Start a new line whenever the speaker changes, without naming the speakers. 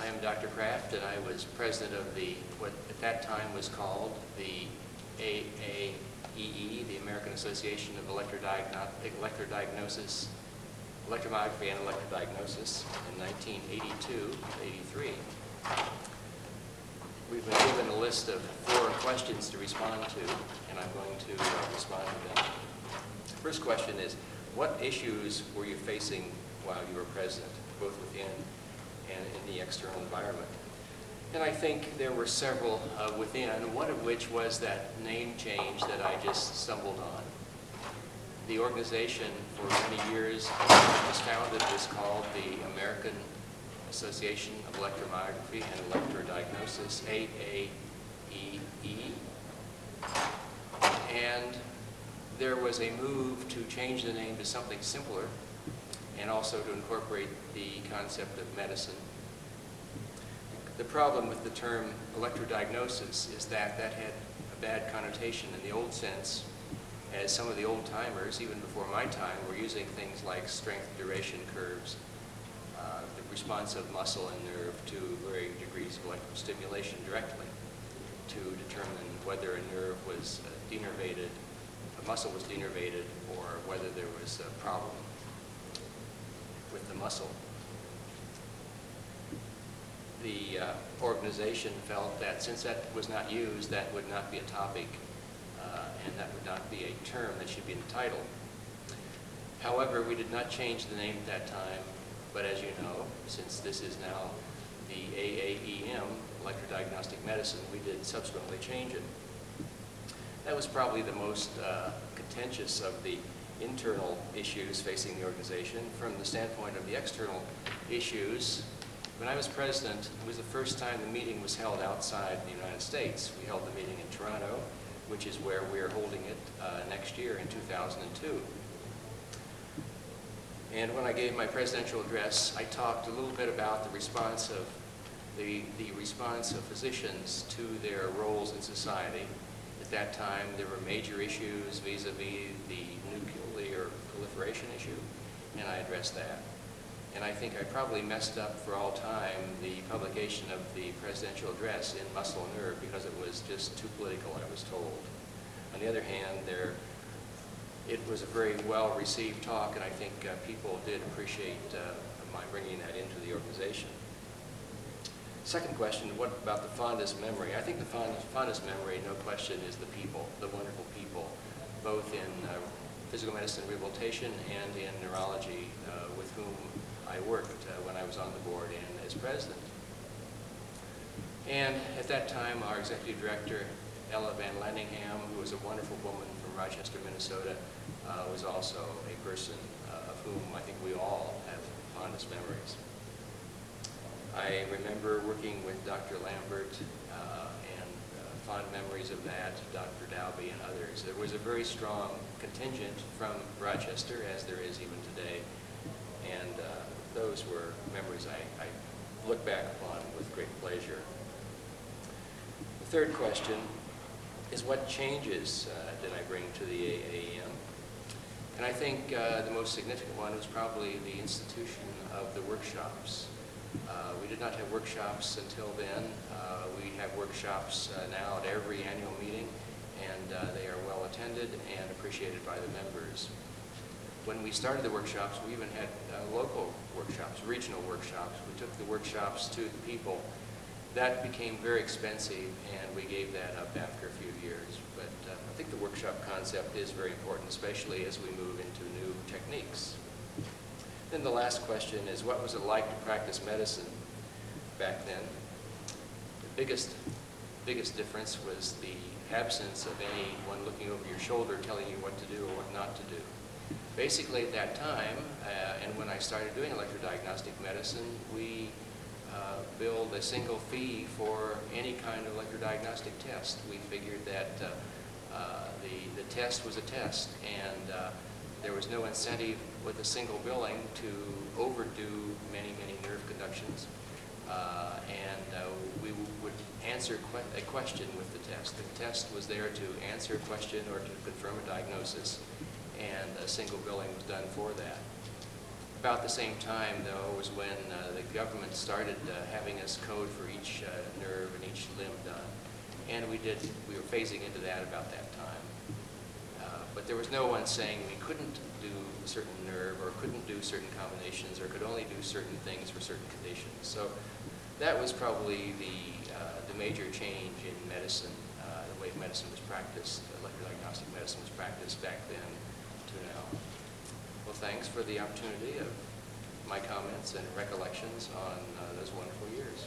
I am Dr. Kraft, and I was president of what at that time was called the AAEE, the American Association of Electrodiagnosis, Electromyography and Electrodiagnosis, in 1982-83. We've been given a list of 4 questions to respond to, and I'm going to respond to them. The first question is, what issues were you facing while you were president, both within and in the external environment? And I think there were several within, one of which was that name change that I just stumbled on. The organization for many years was founded, was called the American Association of Electromyography and Electrodiagnosis, AAEE. And there was a move to change the name to something simpler and also to incorporate the concept of medicine. The problem with the term electrodiagnosis is that that had a bad connotation in the old sense, as some of the old timers, even before my time, were using things like strength duration curves, the response of muscle and nerve to varying degrees of electrical stimulation directly to determine whether a nerve was denervated, a muscle was denervated, or whether there was a problem with the muscle. The organization felt that since that was not used, that would not be a topic, and that would not be a term that should be in the title. However, we did not change the name at that time, but as you know, since this is now the AAEM, Electrodiagnostic Medicine, we did subsequently change it. That was probably the most contentious of the internal issues facing the organization. From the standpoint of the external issues, when I was president, it was the first time the meeting was held outside the United States. We held the meeting in Toronto, which is where we are holding it next year in 2002. And when I gave my presidential address, I talked a little bit about the response of response of physicians to their roles in society. At that time, there were major issues vis-a-vis the nuclear proliferation issue, and I addressed that. And I think I probably messed up for all time the publication of the presidential address in Muscle and Nerve because it was just too political, I was told. On the other hand, it was a very well-received talk, and I think people did appreciate my bringing that into the organization. Second question, what about the fondest memory? I think the fondest memory, no question, is the people, the wonderful people, both in physical medicine rehabilitation and in neurology, with whom I worked when I was on the board and as president. And at that time, our executive director, Ella Van Landingham, who was a wonderful woman from Rochester, Minnesota, was also a person of whom I think we all have fondest memories. I remember working with Dr. Lambert and fond memories of that, Dr. Dalby and others. There was a very strong contingent from Rochester, as there is even today, and those were memories I look back upon with great pleasure. The third question is, what changes did I bring to the AAEM? And I think the most significant one was probably the institution of the workshops. We did not have workshops until then. We have workshops now at every annual meeting, and they are well attended and appreciated by the members. When we started the workshops, we even had local workshops, regional workshops. We took the workshops to the people. That became very expensive, and we gave that up after a few years. But I think the workshop concept is very important, especially as we move into new techniques. Then the last question is, what was it like to practice medicine back then? The biggest difference was the absence of anyone looking over your shoulder telling you what to do or what not to do. Basically, at that time, and when I started doing electrodiagnostic medicine, we billed a single fee for any kind of electrodiagnostic test. We figured that the test was a test, and there was no incentive with a single billing to overdo many nerve conductions, and we would answer a question with the test. The test was there to answer a question or to confirm a diagnosis, and a single billing was done for that. About the same time, though, was when the government started having us code for each nerve and each limb done. And we were phasing into that about that time. But there was no one saying we couldn't do a certain nerve or couldn't do certain combinations or could only do certain things for certain conditions. So that was probably the major change in medicine, the way medicine was practiced, molecular diagnostic medicine was practiced back then to now. Well, thanks for the opportunity of my comments and recollections on those wonderful years.